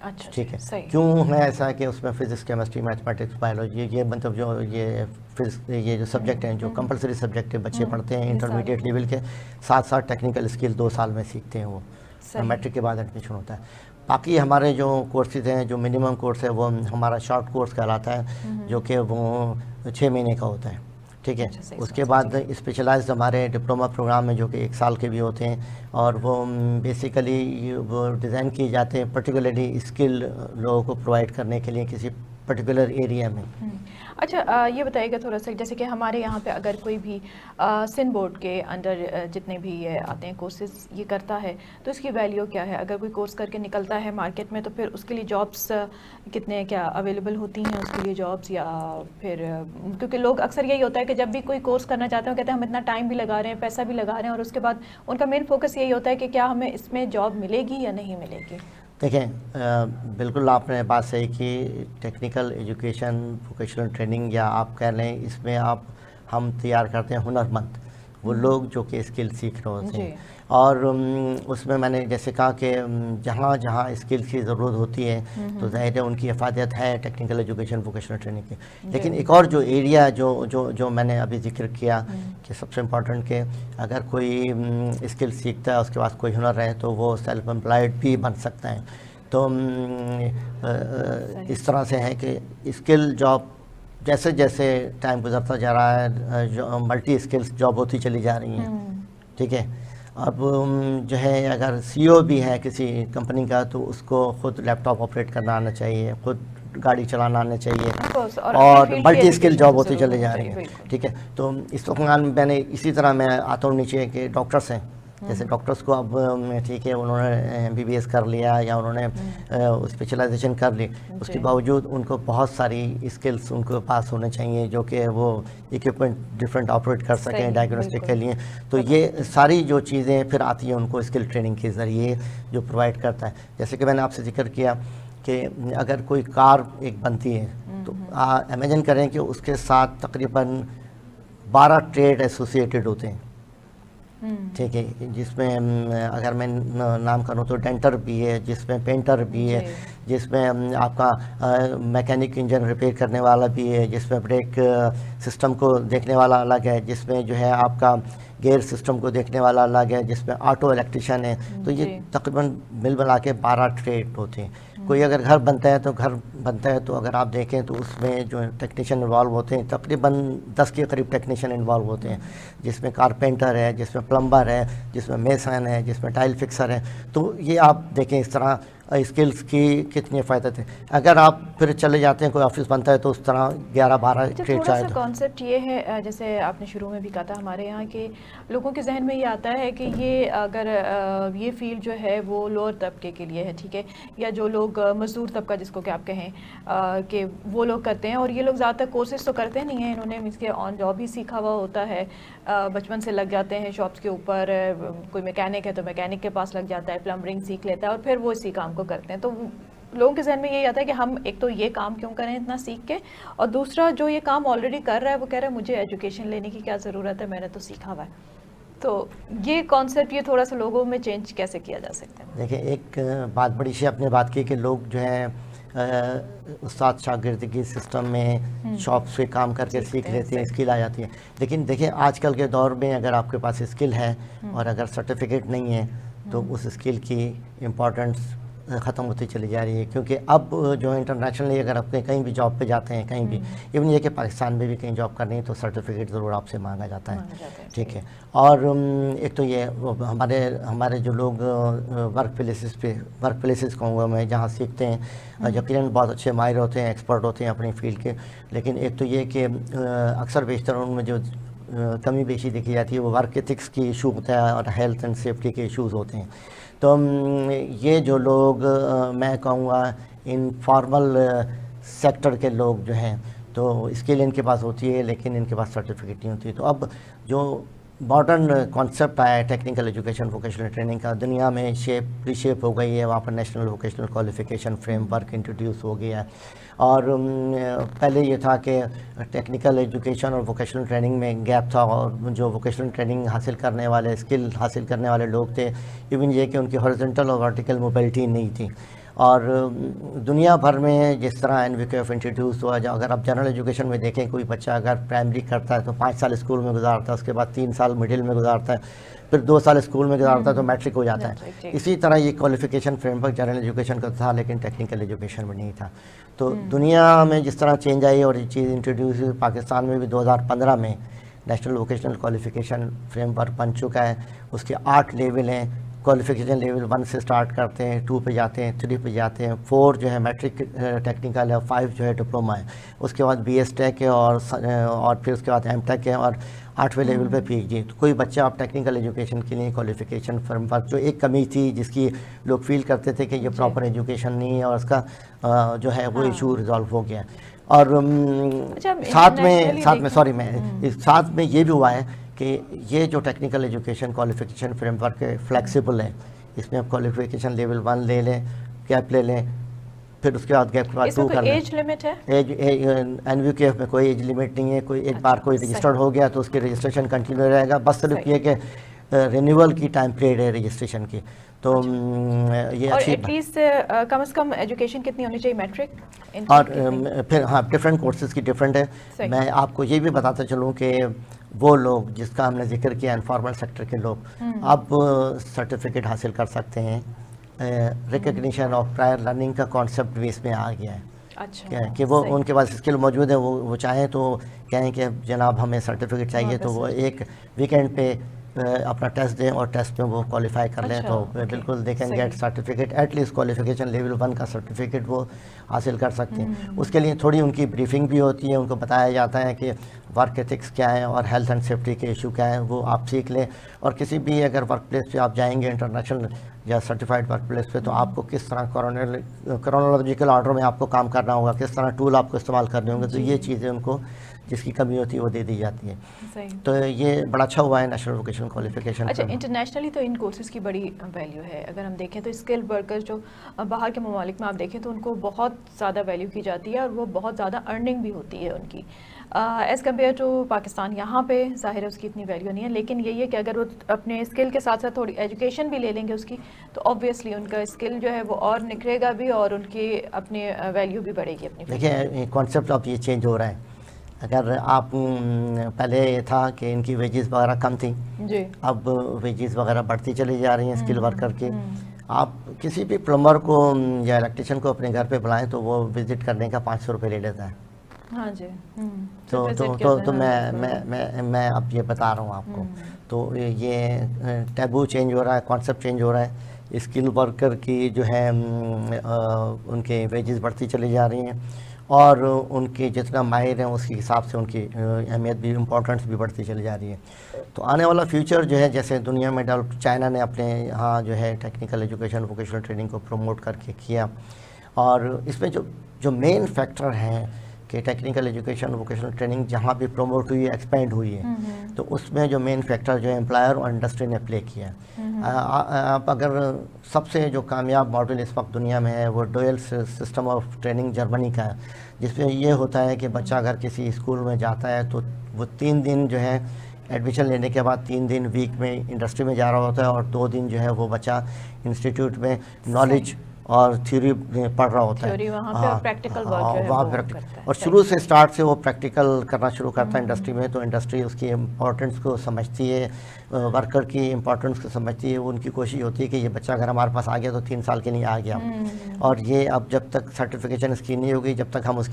اچھا ٹھیک ہے. صحیح. کیوں ہے ایسا کہ اس میں فزکس کیمسٹری میتھمیٹکس بایولوجی یہ مطلب جو یہ جو سبجیکٹ ہیں جو کمپلسری سبجیکٹ بچے پڑھتے ہیں انٹرمیڈیٹ لیول کے ساتھ ساتھ ٹیکنیکل اسکل 2 سال میں سیکھتے ہیں وہ میٹرک کے بعد ایڈمیشن ہوتا ہے. باقی ہمارے جو کورسز ہیں جو منیمم کورس ہے وہ ہمارا شارٹ کورس کہلاتا ہے جو کہ وہ 6 مہینے کا ہوتا ہے. ٹھیک ہے. اس کے بعد اسپیشلائزڈ ہمارے ڈپلوما پروگرام ہیں جو کہ 1 سال کے بھی ہوتے ہیں اور وہ بیسیکلی وہ ڈیزائن کیے جاتے ہیں پرٹیکولرلی اسکل لوگوں کو پرووائڈ کرنے کے لیے کسی پرٹیکولر ایریا میں. اچھا یہ بتائیے گا تھوڑا سا جیسے کہ ہمارے یہاں پہ اگر کوئی بھی سندھ بورڈ کے انڈر جتنے بھی یہ آتے ہیں کورسز یہ کرتا ہے تو اس کی ویلیو کیا ہے؟ اگر کوئی کورس کر کے نکلتا ہے مارکیٹ میں تو پھر اس کے لیے جابس کتنے کیا اویلیبل ہوتی ہیں اس کے لیے جابس؟ یا پھر کیونکہ لوگ اکثر یہی ہوتا ہے کہ جب بھی کوئی کورس کرنا چاہتے ہیں کہتے ہیں ہم اتنا ٹائم بھی لگا رہے ہیں پیسہ بھی لگا رہے ہیں اور اس کے بعد ان کا مین فوکس یہی ہوتا ہے کہ کیا ہمیں اس میں جاب ملے گی یا نہیں ملے گی. دیکھیں بالکل آپ نے بات صحیح کی. ٹیکنیکل ایجوکیشن ووکیشنل ٹریننگ یا آپ کہہ لیں اس میں ہم تیار کرتے ہیں ہنرمند وہ لوگ جو کہ اسکل سیکھ رہے ہوتے ہیں. اور اس میں میں نے جیسے کہا کہ جہاں جہاں اسکل کی ضرورت ہوتی ہے تو ظاہر ہے ان کی افادیت ہے ٹیکنیکل ایجوکیشن ووکیشنل ٹریننگ کی. لیکن ایک اور جو ایریا جو میں نے ابھی ذکر کیا کہ سب سے امپورٹنٹ کہ اگر کوئی اسکل سیکھتا ہے اس کے پاس کوئی ہنر ہے تو وہ سیلف امپلائڈ بھی بن سکتا ہے. تو اس طرح سے ہے کہ اسکل جاب جیسے جیسے ٹائم گزرتا جا رہا ہے جو ملٹی اسکلس جاب ہوتی چلی جا رہی ہیں. ٹھیک ہے. اب جو ہے اگر CEO بھی ہے کسی کمپنی کا تو اس کو خود لیپ ٹاپ آپریٹ کرنا آنا چاہیے خود گاڑی چلانا آنا چاہیے اور ملٹی اسکل جاب ہوتی چلے جا رہی ہیں. ٹھیک ہے. تو اس وقت میں نے اسی طرح میں آتا ہوں نیچے کہ ڈاکٹرس ہیں جیسے ڈاکٹرس کو اب ٹھیک ہے انہوں نے MBBS کر لیا یا انہوں نے اسپیشلائزیشن کر لی اس کے باوجود ان کو بہت ساری اسکلس ان کو پاس ہونے چاہیے جو کہ وہ اکوپمنٹ ڈفرینٹ آپریٹ کر سکیں ڈائگنوسٹک کے لیے. تو یہ ساری جو چیزیں پھر آتی ہیں ان کو اسکل ٹریننگ کے ذریعے جو پرووائڈ کرتا ہے. جیسے کہ میں نے آپ سے ذکر کیا کہ اگر کوئی کار ایک بنتی ہے تو امیجن کریں کہ اس کے ساتھ تقریباً 12 ٹریڈ ایسوسیٹڈ ہوتے ہیں. ٹھیک ہے. جس میں اگر میں نام کروں تو ڈینٹر بھی ہے جس میں پینٹر بھی ہے جس میں آپ کا میکینک انجن ریپیئر کرنے والا بھی ہے جس میں بریک سسٹم کو دیکھنے والا الگ ہے جس میں جو ہے آپ کا گیئر سسٹم کو دیکھنے والا الگ ہے جس میں آٹو الیکٹریشین ہے. تو یہ تقریباً مل ملا کے 12 ٹریڈ ہوتے ہیں. کوئی اگر گھر بنتا ہے تو اگر آپ دیکھیں تو اس میں جو ٹیکنیشین انوالو ہوتے ہیں تقریباً 10 کے قریب ٹیکنیشین انوالو ہوتے ہیں جس میں کارپینٹر ہے جس میں پلمبر ہے جس میں میسن ہے جس میں ٹائل فکسر ہے. تو یہ آپ دیکھیں اس طرح اسکلس کی کتنی فائدت ہے. اگر آپ پھر چلے جاتے ہیں کوئی آفس بنتا ہے تو اس طرح 11-12 ٹریڈ تھوڑا سا کانسیپٹ یہ ہے جیسے آپ نے شروع میں بھی کہا تھا ہمارے یہاں کے لوگوں کے ذہن میں یہ آتا ہے کہ یہ اگر یہ فیلڈ جو ہے وہ لوور طبقے کے لیے ہے. ٹھیک ہے. یا جو لوگ مزدور طبقہ جس کو کہ آپ کہیں کہ وہ لوگ کرتے ہیں اور یہ لوگ زیادہ تر کورسز تو کرتے نہیں ہیں انہوں نے مینس کہ آن جاب ہی سیکھا ہوا ہوتا ہے بچپن سے لگ جاتے ہیں شاپس کے اوپر. کوئی میکینک ہے تو میکینک کے پاس لگ جاتا ہے پلمبرنگ سیکھ لیتا ہے اور پھر وہ اسی کام کو کرتے ہیں. تو لوگوں کے ذہن میں یہی آتا ہے کہ ہم ایک تو یہ کام کیوں کریں اتنا سیکھ کے اور دوسرا جو یہ کام آلریڈی کر رہا ہے وہ کہہ رہا ہے مجھے ایجوکیشن لینے کی کیا ضرورت ہے میں نے تو سیکھا ہوا ہے. تو یہ کانسیپٹ یہ تھوڑا سا لوگوں میں چینج کیسے کیا جا سکتا ہے؟ دیکھیں ایک بات بڑی سی آپ نے بات کی کہ لوگ جو ہیں استاد شاگردگی سسٹم میں شاپ سے کام کر کے سیکھ لیتے ہیں اسکل آ جاتی ہے. لیکن دیکھیں آج کل کے دور میں اگر آپ کے پاس اسکل ہے اور اگر سرٹیفکیٹ نہیں ہے تو اس اسکل کی امپورٹنس ختم ہوتی چلی جا رہی ہے. کیونکہ اب جو انٹرنیشنلی اگر آپ کہیں بھی جاب پہ جاتے ہیں کہیں بھی ایون یہ کہ پاکستان میں بھی کہیں جاب کرنی ہے تو سرٹیفکیٹ ضرور آپ سے مانگا جاتا ہے. ٹھیک ہے. اور ایک تو یہ ہمارے جو لوگ ورک پلیسز کہوں گا میں جہاں سیکھتے ہیں یقیناً بہت اچھے ماہر ہوتے ہیں ایکسپرٹ ہوتے ہیں اپنی فیلڈ کے. لیکن ایک تو یہ کہ اکثر بیشتر ان میں جو کمی بیشی دیکھی جاتی ہے وہ ورک ایتھکس کی ایشو ہوتا ہے اور ہیلتھ اینڈ سیفٹی کے ایشوز ہوتے ہیں. تو یہ جو لوگ میں کہوں گا انفارمل سیکٹر کے لوگ جو ہیں تو اسکل ان کے پاس ہوتی ہے لیکن ان کے پاس سرٹیفکیٹ نہیں ہوتی. تو اب جو ماڈرن کانسیپٹ آیا ہے ٹیکنیکل ایجوکیشن ووکیشنل ٹریننگ کا دنیا میں ری شیپ ہو گئی ہے. وہاں پر national vocational qualification framework introduce ہو گیا ہے. اور پہلے یہ تھا کہ ٹیکنیکل ایجوکیشن اور ووکیشنل ٹریننگ میں گیپ تھا اور جو ووکیشنل ٹریننگ حاصل کرنے والے اسکل حاصل کرنے والے لوگ تھے ایون یہ کہ ان کی ہارزنٹل اور ورٹیکل موبلٹی نہیں تھی. اور دنیا بھر میں جس طرح NVQF انٹروڈیوس ہوا، اگر آپ جنرل ایجوکیشن میں دیکھیں کوئی بچہ اگر پرائمری کرتا ہے تو 5 سال اسکول میں گزارتا ہے، اس کے بعد 3 سال مڈل میں گزارتا ہے، پھر 2 سال اسکول میں گزارتا ہے تو میٹرک ہو جاتا ہے. اسی طرح یہ qualification frame work general education کا تھا لیکن ٹیکنیکل ایجوکیشن میں نہیں تھا. تو دنیا میں جس طرح چینج آئی اور یہ چیز انٹروڈیوس ہوئی، پاکستان میں بھی 2015 میں national vocational qualification framework بن چکا ہے. اس کے 8 لیول ہیں. کوالیفیکیشن لیول 1 سے سٹارٹ کرتے ہیں، 2 پہ جاتے ہیں، 3 پہ جاتے ہیں، 4 جو ہے میٹرک ٹیکنیکل ہے، 5 جو ہے ڈپلوما ہے، اس کے بعد BS ٹیک ہے اور پھر اس کے بعد M ٹیک ہے اور 8ویں لیول پہ PhD. تو کوئی بچہ آپ ٹیکنیکل ایجوکیشن کے لیے کوالیفیکیشن فریم ورک جو ایک کمی تھی جس کی لوگ فیل کرتے تھے کہ یہ پراپر ایجوکیشن نہیں ہے، اور اس کا جو ہے وہ ایشو ریزالو ہو گیا. اور ساتھ میں یہ بھی ہوا ہے کہ یہ جو technical education qualification frame work flexible ہے. اس میں آپ کوالیفیکیشن لیول 1 لے لیں، گیپ لے لیں، پھر اس کے بعد گیپ کے بعد 2 کر لیں. ایج لمٹ ہے؟ NVQF میں کوئی ایج لمٹ نہیں ہے. کوئی ایک بار کوئی رجسٹرڈ ہو گیا تو اس کی رجسٹریشن کنٹینیو رہے گا. بس صرف یہ کہ رینیول کی ٹائم پیریڈ ہے رجسٹریشن کی. تو یہ اور اچھی ایٹ لیسٹ کم از کم ایجوکیشن کتنی ہونی چاہیے میٹرک؟ اور پھر ہاں ڈفرینٹ کورسز کی ڈفرینٹ ہے. میں آپ کو یہ بھی بتاتا چلوں کہ وہ لوگ جس کا ہم نے ذکر کیا انفارمل سیکٹر کے لوگ اب سرٹیفکیٹ حاصل کر سکتے ہیں. ریکگنیشن آف پرائر لرننگ کا کانسیپٹ بھی اس میں آ گیا ہے. اچھا کہ وہ ان کے پاس اسکل موجود ہے، وہ چاہیں تو کہیں کہ جناب ہمیں سرٹیفکیٹ چاہیے تو وہ ایک ویکینڈ پہ اپنا ٹیسٹ دیں اور ٹیسٹ میں وہ کوالیفائی کر لیں تو بالکل they can get certificate. At least qualification level 1 کا سرٹیفکیٹ وہ حاصل کر سکتے ہیں. اس کے لیے تھوڑی ان کی بریفنگ بھی ہوتی ہے، ان کو بتایا جاتا ہے کہ ورک ایتھکس کیا ہیں اور ہیلتھ اینڈ سیفٹی کے ایشو کیا ہیں، وہ آپ سیکھ لیں. اور کسی بھی اگر ورک پلیس پہ آپ جائیں گے انٹرنیشنل یا سرٹیفائڈ ورک پلیس پہ تو آپ کو کس طرح کرونالوجیکل آرڈر میں آپ کو کام کرنا ہوگا، کس طرح ٹول آپ کو استعمال کرنے ہوں گے. تو یہ چیزیں ان کو جس کی کمی ہوتی ہے وہ دے دی جاتی ہے. تو یہ بڑا اچھا ہوا ہے نیشنل ووکیشنل کوالیفیکیشن. اچھا، انٹرنیشنلی تو ان کورسز کی بڑی ویلیو ہے. اگر ہم دیکھیں تو اسکل ورکرز جو باہر کے ممالک میں آپ دیکھیں تو ان کو بہت زیادہ ویلیو کی جاتی ہے اور وہ بہت زیادہ ارننگ بھی ہوتی ہے ان کی ایز کمپیئر ٹو پاکستان. یہاں پہ ظاہر ہے اس کی اتنی ویلیو نہیں ہے، لیکن یہی ہے کہ اگر وہ اپنے اسکل کے ساتھ ساتھ تھوڑی ایجوکیشن بھی لے لیں گے اس کی تو آبویسلی ان کا اسکل جو ہے وہ اور نکھرے گا بھی اور ان کی اپنی ویلیو بھی بڑھے گی اپنی. دیکھیں کانسیپٹ اب یہ چینج ہو رہا ہے. اگر آپ پہلے یہ تھا کہ ان کی ویجز وغیرہ کم تھیں جی، اب ویجز وغیرہ بڑھتی چلی جا رہی ہیں اسکل ورکر کی. آپ کسی بھی پلمبر کو یا الیکٹریشین کو اپنے گھر پہ بلائیں تو وہ وزٹ کرنے کا 500 روپے لے لیتا ہے. ہاں جی. تو میں اب یہ بتا رہا ہوں آپ کو. تو یہ ٹیبو چینج ہو رہا ہے، کانسیپٹ چینج ہو رہا ہے. اسکل ورکر کی جو ہے ان کے ویجز بڑھتی چلی جا رہی ہیں اور ان کے جتنا ماہر ہیں اس کے حساب سے ان کی اہمیت بھی امپورٹنس بھی بڑھتی چلی جا رہی ہے. تو آنے والا فیوچر جو ہے جیسے دنیا میں ڈیولپ چائنا نے اپنے یہاں جو ہے ٹیکنیکل ایجوکیشن ووکیشنل ٹریننگ کو پروموٹ کر کے کیا. اور اس میں جو مین فیکٹر ہیں کہ ٹیکنیکل ایجوکیشن ووکیشنل ٹریننگ جہاں بھی پروموٹ ہوئی ہے ایکسپینڈ ہوئی ہے تو اس میں جو مین فیکٹر جو ہے امپلائر اور انڈسٹری نے پلے کیا ہے. آپ اگر سب سے جو کامیاب ماڈل اس وقت دنیا میں ہے وہ dual system of training Germany کا ہے، جس میں یہ ہوتا ہے کہ بچہ اگر کسی اسکول میں جاتا ہے تو وہ 3 دن جو ہے ایڈمیشن لینے کے بعد 3 دن ویک میں انڈسٹری میں جا رہا ہوتا ہے اور 2 دن جو ہے وہ بچہ انسٹیٹیوٹ میں نالج اور تھیوری پڑھ رہا ہوتا ہے. اور شروع سے اسٹارٹ سے وہ پریکٹیکل کرنا شروع کرتا ہے انڈسٹری میں. تو انڈسٹری اس کی امپورٹنس کو سمجھتی ہے، ورکر کی امپورٹنس کو سمجھتی ہے. وہ ان کی کوشش ہوتی ہے کہ یہ بچہ اگر ہمارے پاس آ گیا تو 3 سال کے لیے آ گیا اور یہ اب جب تک سرٹیفکیشن اس کی نہیں ہوگی جب تک ہم اس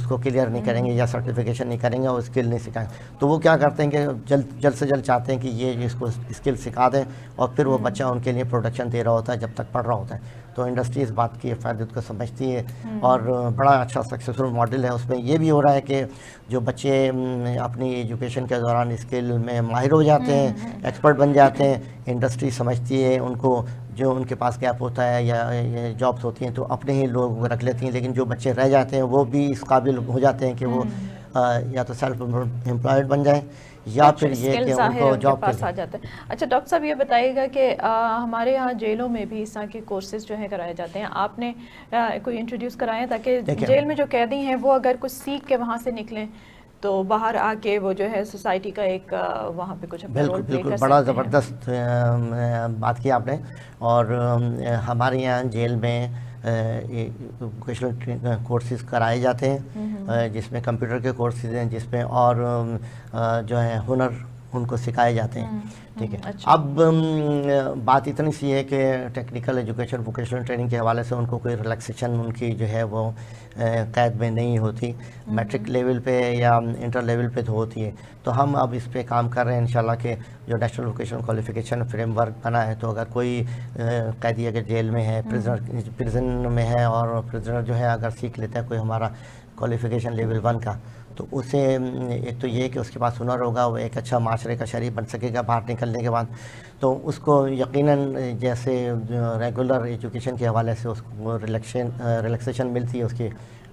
کو کلیئر نہیں کریں گے یا سرٹیفکیشن نہیں کریں گے اور اسکل نہیں سکھائیں. تو وہ کیا کرتے ہیں کہ جلد سے جلد چاہتے ہیں کہ یہ اس کو اسکل سکھا دیں اور پھر وہ بچہ ان کے لیے پروڈکشن دے رہا ہوتا ہے جب تک پڑھ رہا ہوتا ہے. تو انڈسٹری اس بات کی افادیت کو سمجھتی ہے اور بڑا اچھا سکسیسفل ماڈل ہے. اس میں یہ بھی ہو رہا ہے کہ جو بچے اپنی ایجوکیشن کے دوران اسکل میں ماہر ہو جاتے ہیں، ایکسپرٹ بن جاتے ہیں، انڈسٹری سمجھتی ہے ان کو، جو ان کے پاس گیپ ہوتا ہے یا جابس ہوتی ہیں تو اپنے ہی لوگ رکھ لیتی ہیں. لیکن جو بچے رہ جاتے ہیں وہ بھی اس قابل ہو جاتے ہیں کہ وہ یا تو سیلف امپلائڈ بن جائیں یا پھر یہ کہ ان کو جاب پاس آ جاتا ہے. اچھا ڈاکٹر صاحب یہ بتائیے گا کہ ہمارے یہاں جیلوں میں بھی اس طرح کے کورسز جو ہیں کرائے جاتے ہیں. آپ نے کوئی انٹروڈیوس کرائے تاکہ جیل میں جو قیدی ہیں وہ اگر کچھ سیکھ کے وہاں سے نکلیں تو باہر آ کے وہ جو ہے سوسائٹی کا ایک وہاں پہ کچھ اپنا رول پلے کر سکتے ہیں. بڑا زبردست بات کی آپ نے. اور ہمارے یہاں جیل میں ووکیشنل کورسز کرائے جاتے ہیں جس میں کمپیوٹر کے کورسز ہیں, جس میں اور جو ہے ہنر ان کو سکھائے جاتے ہیں. ٹھیک ہے, اب بات اتنی سی ہے کہ ٹیکنیکل ایجوکیشن ووکیشنل ٹریننگ کے حوالے سے ان کو کوئی ریلیکسیشن ان کی جو ہے وہ قید میں نہیں ہوتی. میٹرک لیول پہ یا انٹر لیول پہ تو ہوتی ہے. تو ہم اب اس پہ کام کر رہے ہیں انشاءاللہ کہ جو national vocational qualification frame work بنا ہے, تو اگر کوئی قیدی اگر جیل میں ہے, پریزن میں ہے, اور پریزنر جو ہے اگر سیکھ لیتا ہے کوئی ہمارا کوالیفیکیشن لیول 1 کا, تو اسے ایک تو یہ کہ اس کے پاس ہنر ہوگا, وہ ایک اچھا معاشرے کا شہری بن سکے گا باہر نکلنے کے بعد. تو اس کو یقیناً جیسے ریگولر ایجوکیشن کے حوالے سے اس کو ریلیکسیشن ملتی ہے اس کی,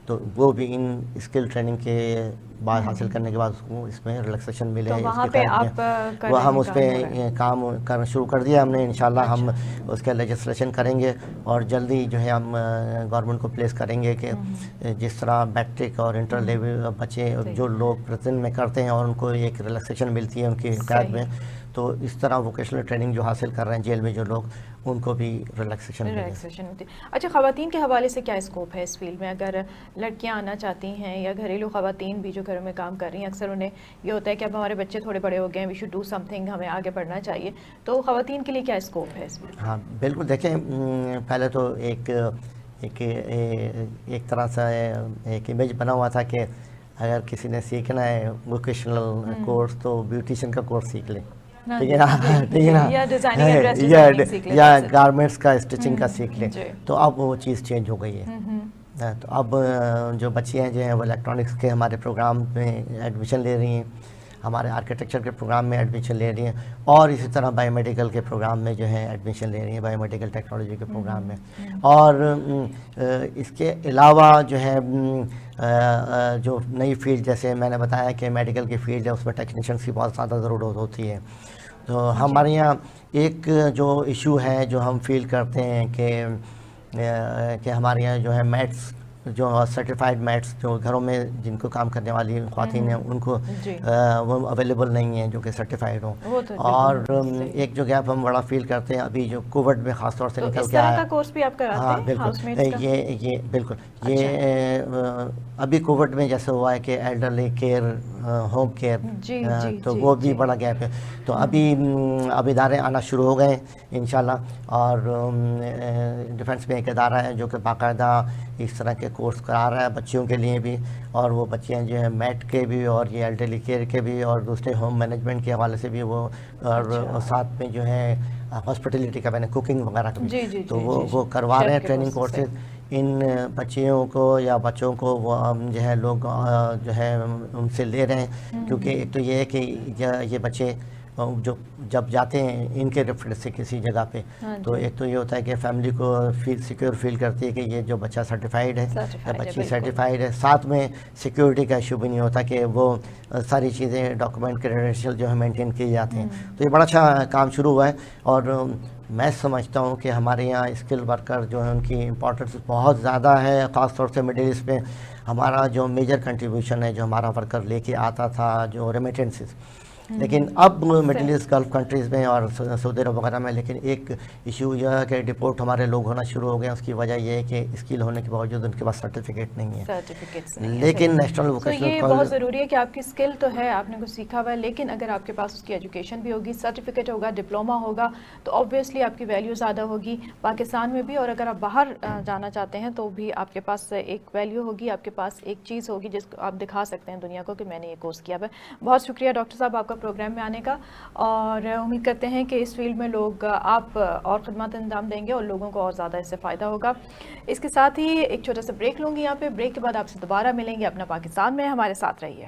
تو وہ بھی ان اسکل ٹریننگ کے بعد حاصل کرنے کے بعد اس کو اس میں ریلیکسیشن ملے. وہاں پہ آپ وہ ہم اس پہ کام کرنا شروع کر دیا ہم نے. انشاءاللہ ہم اس کا لیجسلیشن کریں گے اور جلدی جو ہے ہم گورنمنٹ کو پلیس کریں گے کہ جس طرح میٹرک اور انٹر لیول بچے جو لوگ پریزنٹ میں کرتے ہیں اور ان کو ایک ریلیکسیشن ملتی ہے ان کی قید میں, تو اس طرح ووکیشنل ٹریننگ جو حاصل کر رہے ہیں جیل میں جو لوگ, ان کو بھی ریلیکسیشن ہوتی ہے. اچھا, خواتین کے حوالے سے کیا اسکوپ ہے اس فیلڈ میں؟ اگر لڑکیاں آنا چاہتی ہیں یا گھریلو خواتین بھی جو گھروں میں کام کر رہی ہیں, اکثر انہیں یہ ہوتا ہے کہ اب ہمارے بچے تھوڑے بڑے ہو گئے ہیں, we should do something, ہمیں آگے بڑھنا چاہیے, تو خواتین کے لیے کیا اسکوپ ہے اس میں؟ ہاں بالکل, دیکھیں پہلے تو ایک طرح سے ایک امیج بنا ہوا تھا کہ اگر کسی نے سیکھنا ہے ووکیشنل کورس تو بیوٹیشین کا کورس سیکھ لے, ٹھیک ہے نا, یا گارمنٹس کا اسٹچنگ کا سیکھ لیں. تو اب وہ چیز چینج ہو گئی ہے. تو اب جو بچیاں جو ہیں وہ الیکٹرانکس کے ہمارے پروگرام میں ایڈمیشن لے رہی ہیں, ہمارے آرکیٹیکچر کے پروگرام میں ایڈمیشن لے رہی ہیں, اور اسی طرح بایو میڈیکل کے پروگرام میں جو ہے ایڈمیشن لے رہی ہیں, بایو میڈیکل ٹیکنالوجی کے پروگرام میں. اور اس کے علاوہ جو ہے جو نئی فیلڈ, جیسے میں نے بتایا کہ میڈیکل کی فیلڈ ہے, اس میں ٹیکنیشینس کی بہت زیادہ ضرورت ہوتی ہے. تو ہمارے یہاں ایک جو ایشو ہے جو ہم فیل کرتے ہیں کہ ہمارے یہاں جو ہے میٹس, جو سرٹیفائڈ میٹس جو گھروں میں جن کو کام کرنے والی خواتین ہیں ان کو وہ اویلیبل نہیں ہیں جو کہ سرٹیفائڈ ہوں. اور ایک جو گیپ ہم بڑا فیل کرتے ہیں ابھی جو کووڈ میں خاص طور سے نکل کے آیا. کورس بھی آپ کراتے ہیں؟ ہاں بالکل, یہ بالکل, یہ ابھی کووڈ میں جیسے ہوا ہے کہ ایلڈرلی کیئر, ہوم کیئر, تو وہ بھی بڑا گیپ ہے. تو اب ادارے آنا شروع ہو گئے انشاءاللہ, اور ڈیفنس میں ایک ادارہ ہے جو کہ باقاعدہ اس طرح کے کورس کرا رہا ہے بچیوں کے لیے بھی, اور وہ بچیاں جو ہیں میٹ کے بھی اور یہ ایلڈرلی کیئر کے بھی اور دوسرے ہوم مینجمنٹ کے حوالے سے بھی وہ, اور ساتھ میں جو ہے ہاسپٹیلٹی کا, میں نے کوکنگ وغیرہ کا بھی, تو وہ کروا رہے ہیں ٹریننگ کورسز. ان بچیوں کو یا بچوں کو وہ جو ہے لوگ جو ہے ان سے لے رہے ہیں, کیونکہ ایک تو یہ ہے کہ یہ بچے جو جب جاتے ہیں ان کے ریفرنس سے کسی جگہ پہ, تو ایک تو یہ ہوتا ہے کہ فیملی کو سیکیور فیل کرتی ہے کہ یہ جو بچہ سرٹیفائڈ ہے یا بچی سرٹیفائڈ ہے. ساتھ میں سیکیورٹی کا ایشو بھی نہیں ہوتا کہ وہ ساری چیزیں ڈاکومنٹ کریڈینشیل جو ہے مینٹین کیے جاتے ہیں. تو یہ بڑا اچھا کام شروع ہوا ہے, اور میں سمجھتا ہوں کہ ہمارے یہاں اسکل ورکر جو ہیں ان کی امپورٹنس بہت زیادہ ہے, خاص طور سے مڈل ایسٹ میں. ہمارا جو میجر کنٹریبیوشن ہے جو ہمارا ورکر لے کے آتا تھا جو ریمیٹنسز, لیکن اب مڈل ایسٹ گلف کنٹریز میں اور سعودی عرب وغیرہ میں, لیکن ایک ایشو یہ ہے کہ ڈپورٹ ہمارے لوگ ہونا شروع ہو گئے. اس کی وجہ یہ ہے کہ اسکل ہونے کے باوجود ان کے پاس سرٹیفکیٹ نہیں ہے. لیکن نیشنل ووکیشنل یہ بہت ضروری ہے کہ آپ کی اسکل تو ہے, آپ نے کچھ سیکھا ہوا ہے, لیکن اگر آپ کے پاس اس کی ایجوکیشن بھی ہوگی, سرٹیفکیٹ ہوگا, ڈپلوما ہوگا, تو آبویسلی آپ کی ویلیو زیادہ ہوگی پاکستان میں بھی, اور اگر آپ باہر جانا چاہتے ہیں تو بھی آپ کے پاس ایک ویلیو ہوگی, آپ کے پاس ایک چیز ہوگی جس کو آپ دکھا سکتے ہیں دنیا کو کہ میں نے یہ کورس کیا ہے. بہت شکریہ ڈاکٹر صاحب آپ کا پروگرام میں آنے کا, اور امید کرتے ہیں کہ اس فیلڈ میں لوگ آپ اور خدمات انجام دیں گے اور لوگوں کو اور زیادہ اس سے فائدہ ہوگا. اس کے ساتھ ہی ایک چھوٹا سا بریک لوں گی یہاں پہ. بریک کے بعد آپ سے دوبارہ ملیں گے. اپنا پاکستان میں ہمارے ساتھ رہیے.